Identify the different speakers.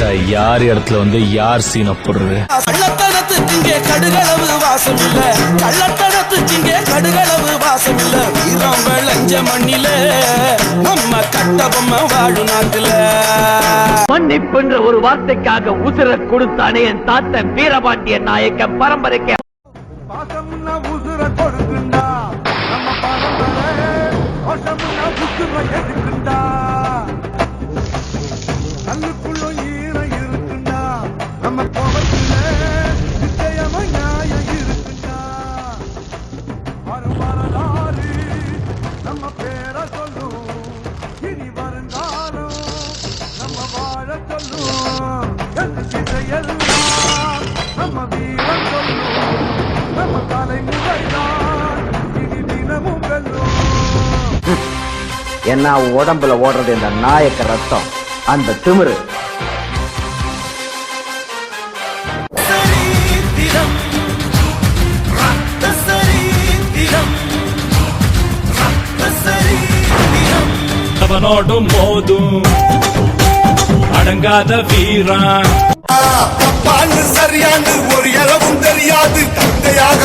Speaker 1: கரெக்டா யார் இடத்துல வந்து யார் சீனை போடுறது.
Speaker 2: கள்ளத்தனத்துக்கு இங்கே கடுகளவு வாசம் இல்ல, கள்ளத்தனத்துக்கு இங்கே கடுகளவு வாசம் இல்ல. வீரம் விளைஞ்ச மண்ணில நம்ம கட்டபொம்மை வாழும் நாட்டுல.
Speaker 3: மன்னிப்புன்ற ஒரு வார்த்தைக்காக உசுர கொடுத்தானே என் தாத்தன் வீரபாண்டிய நாயக்க பரம்பரைக்கு.
Speaker 4: பாசம்னா உசுர கொடுக்குண்டா நம்ம பரம்பரை, பாசம்னா உசுர எதுக்குண்டா. கல்லுக்குள்ள ஈரம் இருக்குண்டா நம்ம கோபத்துல, நிச்சயமா நியாயம் இருக்குண்டா. வரலாறு நம்ம பேரை சொல்லும், இனி வருங்காலம் நம்ம வாழ சொல்லும். எந்த திசையெல்லாம் நம்ம வீரம் சொல்லும், நம்ம தலைமுறைதான் இனி தினமும் வெல்லும்.
Speaker 3: என்ன உடம்புல ஓடுறது இந்த நாயக்க ரத்தம், அந்த திமிரு.
Speaker 2: சரித்திரம், ரத்த சரித்திரம், ரத்த சரித்திரம்.
Speaker 1: அவனோடும் மோதும் அடங்காத வீரன்.
Speaker 4: தப்பான்னு சரியான்னு ஒரு இளவும் தெரியாது, தந்தையாக